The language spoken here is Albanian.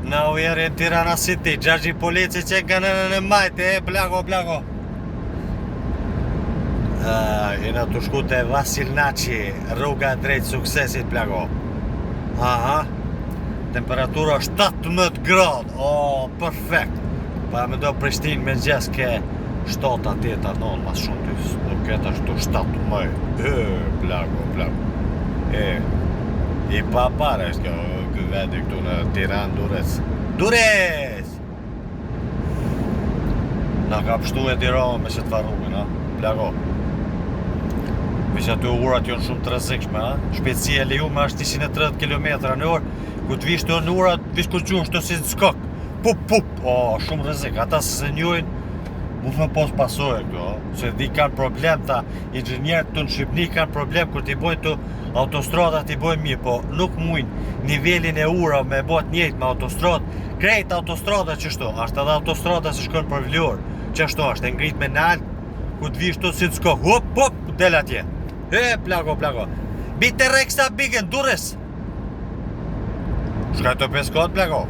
Now we are in Tirana City, Gjergji polici që nga në majtë, plako. Jena të shku të Vasilnaci, rruga drejt suksesit, plako. Aha, temperatura 17 grad, perfekt. Pa me do Prishtinë me gjes ke 7-8-9, mas shumë të nuk ketë ashtu 7 mëj. Plako. I pa pare është kjo vedi këtu në Tiranë, Durrës! Na ka pështu e Tiranë me që të farrugën, plako. Veç aty urat jonë shumë të rrezikshme, shpejtësia e lejuar është 130 km/h, ku të vish të në urat, vish kur qunë shto si në skok. Pup, shumë rrezik, ata se njojnë, mund me pos pasojë kjo, se di kanë problem ta inxhinierët të në Shqipni kanë problem kur t'i bojnë të autostradat t'i bojnë mirë, po nuk mujnë nivelin e ura me bot njëjtë me autostrad, krejt autostrada qështu, ashtë edhe autostrada se shkojnë për vlorë, qështu ashtë e ngrit me nalt, ku t'vish të si të skok, hop, del atje. Plako. Bite reksa bigën, Durrës. Shkaj të peskot, plako.